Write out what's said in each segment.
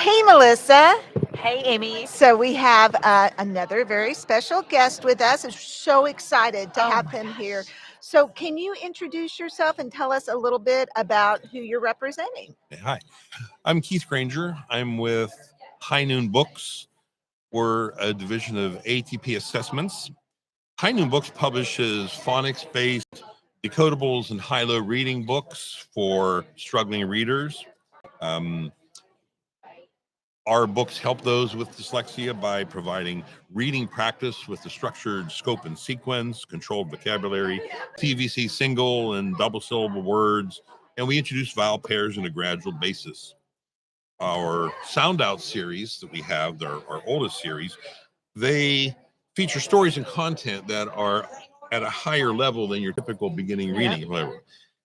Hey, Melissa. Hey, Amy. So we have another very special guest with us. I'm so excited to Oh have my him here. gosh. So, can you introduce yourself and tell us a little bit about who you're representing? Hi, I'm Keith Granger. I'm with High Noon Books. We're a division of ATP Assessments. High Noon Books publishes phonics-based decodables and high-low reading books for struggling readers. Um, our books help those with dyslexia by providing reading practice with the structured scope and sequence, controlled vocabulary, TVC single and double syllable words, and we introduce vowel pairs on a gradual basis. Our Sound Out series that we have, our oldest series, they feature stories and content that are at a higher level than your typical beginning reading level.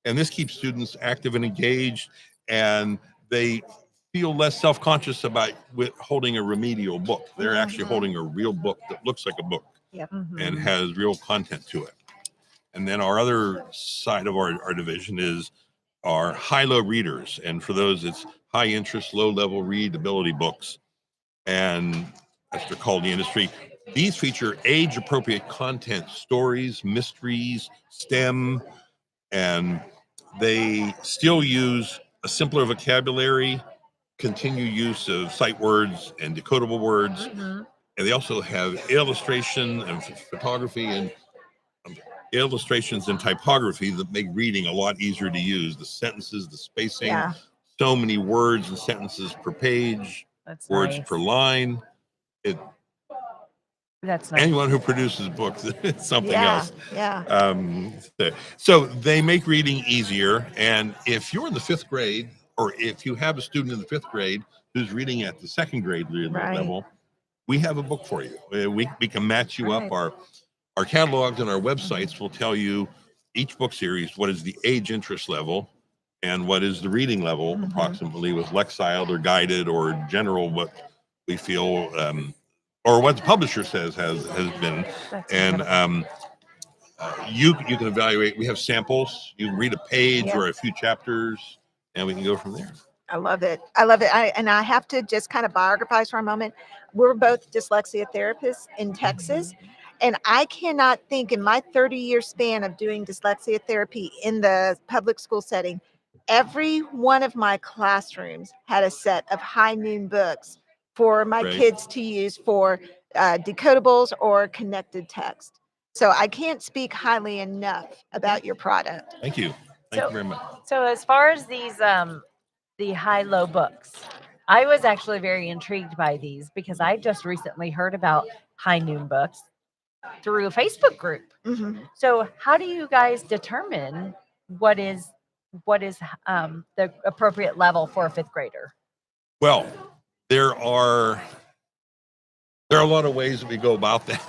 And this keeps students active and engaged, and they feel less self-conscious about holding a remedial book. They're actually holding a real book that looks like a book and has real content to it. And then our other side of our division is our high-low readers. And for those, it's high interest, low level readability books. And as they're called in the industry, these feature age appropriate content, stories, mysteries, STEM, and they still use a simpler vocabulary, continue use of sight words and decodable words. And they also have illustration and photography and illustrations and typography that make reading a lot easier to use. The sentences, the spacing, so many words and sentences per page, That's words nice. per line. That's nice. Anyone who produces books, it's something else. Yeah. So they make reading easier. And if you're in the fifth grade, or if you have a student in the fifth grade who's reading at the second grade level, we have a book for you. We can match you up. Our catalogs and our websites will tell you each book series, what is the age interest level and what is the reading level approximately with Lexiled or guided or general, what we feel, or what the publisher says has been. That's And incredible. you can evaluate. We have samples. You can read a page or a few chapters, and we can go from there. I love it. I love it. And I have to just kind of biographize for a moment. We're both dyslexia therapists in Texas. And I cannot think in my 30-year span of doing dyslexia therapy in the public school setting, every one of my classrooms had a set of High Noon books for my kids to use for decodables or connected text. So I can't speak highly enough about your product. Thank you. Thank you very much. So as far as these the high-low books, I was actually very intrigued by these because I just recently heard about High Noon Books through a Facebook group. So how do you guys determine what is the appropriate level for a fifth grader? Well, there are a lot of ways that we go about that.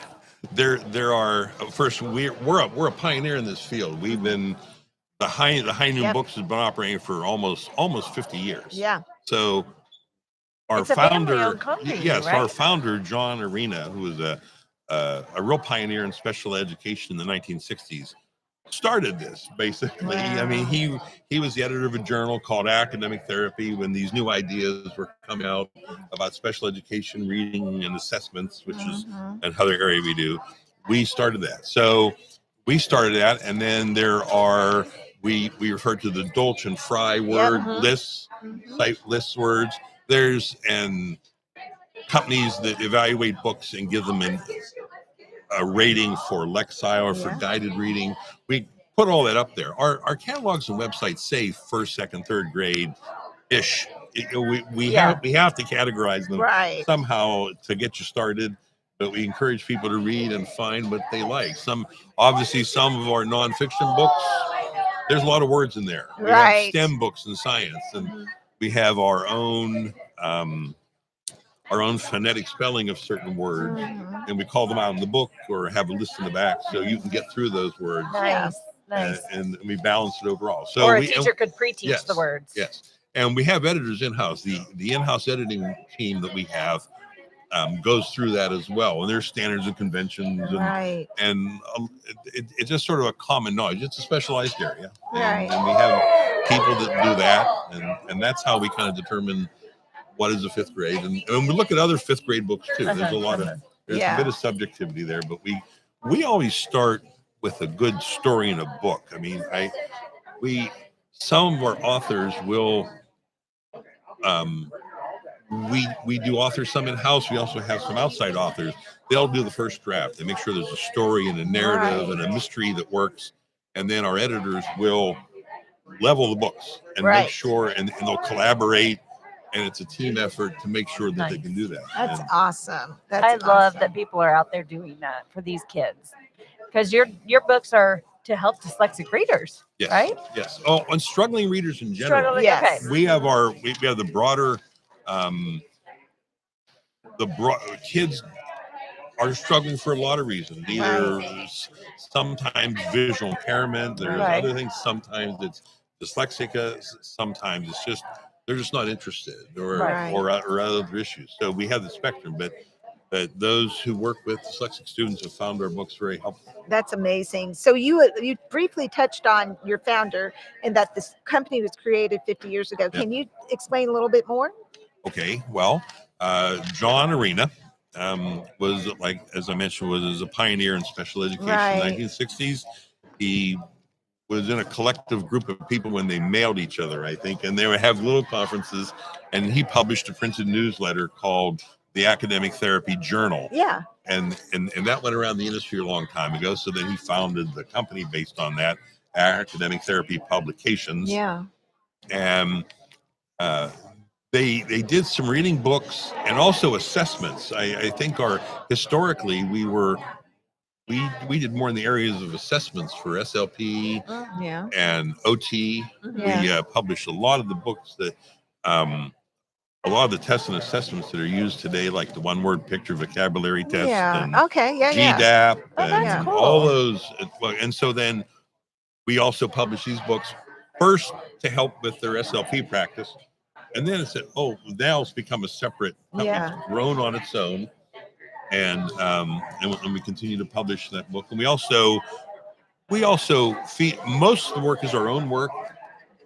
There are, first, we're a pioneer in this field. We've been the High Noon Books has been operating for almost 50 years. Yeah. So our It's a founder, family-owned company, yes, right? our founder John Arena, who was a real pioneer in special education in the 1960s, started this basically. Wow. I mean, he was the editor of a journal called Academic Therapy when these new ideas were coming out about special education reading and assessments, which is another area we do. We started that. So we started that, and then there are we refer to the Dolch and Fry word lists, site lists words. There's companies that evaluate books and give them a rating for Lexile or for guided reading. We put all that up there. Our catalogs and websites say first, second, third grade ish. We have to categorize them somehow to get you started. But we encourage people to read and find what they like. Some of our nonfiction books, there's a lot of words in there. We have STEM books and science, and we have our own phonetic spelling of certain words, and we call them out in the book or have a list in the back so you can get through those words. Nice. And we balance it overall. So or a teacher could pre-teach the words. Yes. And we have editors in-house. The in-house editing team that we have goes through that as well. And there's standards and conventions. And it's just sort of a common knowledge. It's a specialized area. And we have people that do that. And that's how we kind of determine what is a fifth grade, and we look at other fifth grade books too. There's a lot of there's a bit of subjectivity there, but we always start with a good story in a book. I mean, some of our authors will we do authors some in house. We also have some outside authors. They'll do the first draft. They make sure there's a story and a narrative and a mystery that works, and then our editors will level the books and make sure, and they'll collaborate, and it's a team effort to make sure that they can do that. That's and, awesome. I love that people are out there doing that for these kids, because your books are to help dyslexic readers, yes, right? Yes. Oh, and struggling readers in general. Yes. We have we have the broader kids are struggling for a lot of reasons. Either sometimes visual impairment, there's other things. Sometimes it's dyslexic. Sometimes it's just they're just not interested, or other issues. So we have the spectrum, but those who work with dyslexic students have found our books very helpful. That's amazing. So you briefly touched on your founder and that this company was created 50 years ago. Can you explain a little bit more? Okay. Well, John Arena was, like as I mentioned, was a pioneer in special education in the 1960s. He was in a collective group of people when they mailed each other, I think, and they would have little conferences, and he published a printed newsletter called the Academic Therapy Journal. Yeah. And that went around the industry a long time ago. So then he founded the company based on that, Academic Therapy Publications. Yeah. And they did some reading books and also assessments. I think historically we did more in the areas of assessments for SLP and OT. We published a lot of the books that a lot of the tests and assessments that are used today, like the one-word picture vocabulary test and GDAP and all those. And so then we also publish these books first to help with their SLP practice. And then it said, oh, now it's become a separate company. It's grown on its own. And we continue to publish that book. And we also feed, most of the work is our own work,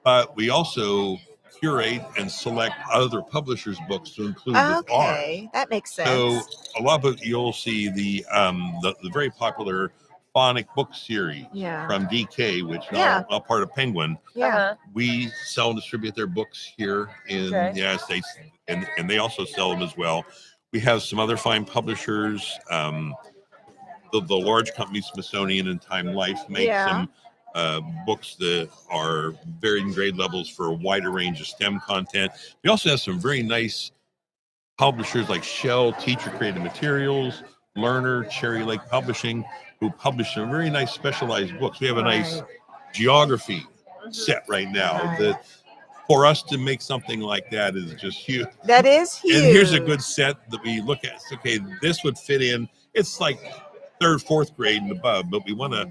but we also curate and select other publishers' books to include with ours. That makes sense. So a lot of you'll see the very popular phonic book series from DK, which is now part of Penguin. We sell and distribute their books here in the United States, and they also sell them as well. We have some other fine publishers. The large companies, Smithsonian and Time Life, make some books that are varying grade levels for a wider range of STEM content. We also have some very nice publishers like Shell, Teacher Created Materials, Learner, Cherry Lake Publishing, who publish some very nice specialized books. We have a nice geography set right now that for us to make something like that is just huge. That is huge. And here's a good set that we look at. Okay, this would fit in. It's like third, fourth grade and above, but we want to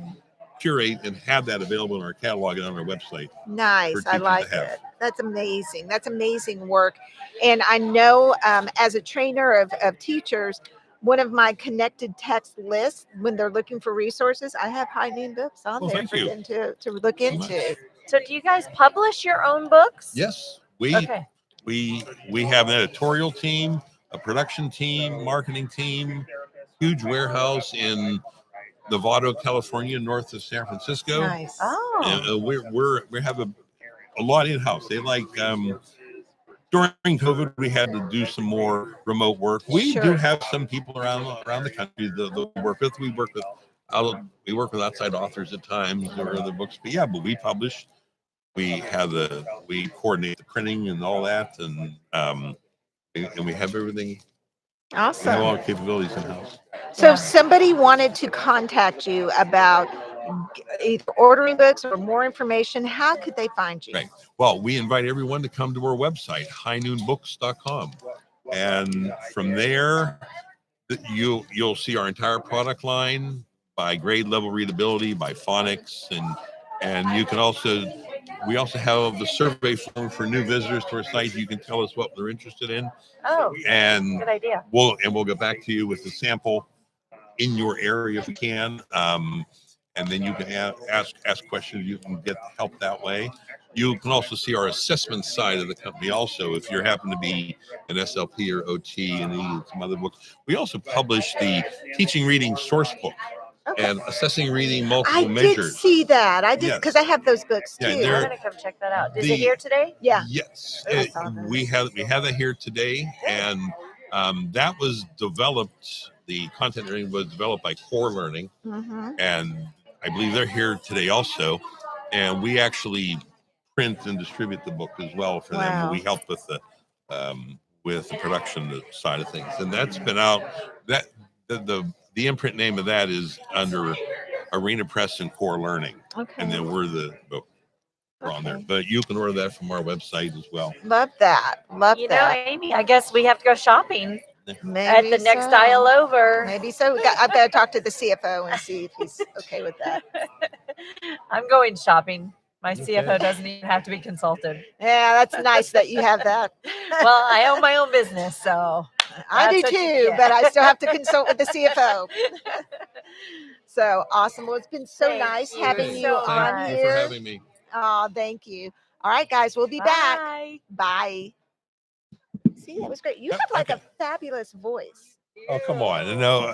curate and have that available in our catalog and on our website. Nice. I like it. That's amazing. That's amazing work. And I know as a trainer of teachers, one of my connected text lists, when they're looking for resources, I have High Noon books on there for them to look into. So do you guys publish your own books? Yes. We have an editorial team, a production team, marketing team, huge warehouse in Novato, California, north of San Francisco. Nice. Oh. And we have a lot in-house. They like during COVID, we had to do some more remote work. We do have some people around the country that we work with. We work with outside authors at times or other books. But we publish. We coordinate the printing and all that, and we have everything. Awesome. We have all our capabilities in house. So if somebody wanted to contact you about either ordering books or more information, how could they find you? Right. Well, we invite everyone to come to our website, highnoonbooks.com. And from there, you'll see our entire product line by grade level readability, by phonics, and you can we also have the survey form for new visitors to our site. You can tell us what they're interested in. Oh, and good idea. We'll get back to you with the sample in your area if we can. and then you can ask questions. You can get help that way. You can also see our assessment side of the company. Also, if you happen to be an SLP or OT and need some other books, we also publish the Teaching Reading Source Book Okay. and Assessing Reading Multiple I did Measures. see that. I did Yes. because I have those books Yeah, too. they're- I'm gonna come check that out. Is the- it here today? Yeah. Yes, I saw those. we have that here today, and that was developed. The content learning was developed by Core Learning, Mm-hmm. and I believe they're here today also. And we actually print and distribute the book as well for them. Wow. We help with the production side of things, and that's been out. That the imprint name of that is under Arena Press and Core Learning, Okay. and then we're the book on there. Okay. But you can order that from our website as well. Love that. Love You know, that. Amy, I guess we have to go shopping Maybe at the next so. aisle over. Maybe so. I better talk to the CFO and see if he's okay with that. I'm going shopping. My Okay. CFO doesn't even have to be consulted. Yeah, that's nice that you have that. Well, I own my own business, so I do that's what you too, get. but I still have to consult with the CFO. So awesome. Well, it's been so Thank nice you having you so on much. Thank you for here. having me. Oh, thank you. All right, guys, we'll be back. Bye. Bye. See, that was great. You Yep, have like okay. a fabulous voice. Oh, come on. No.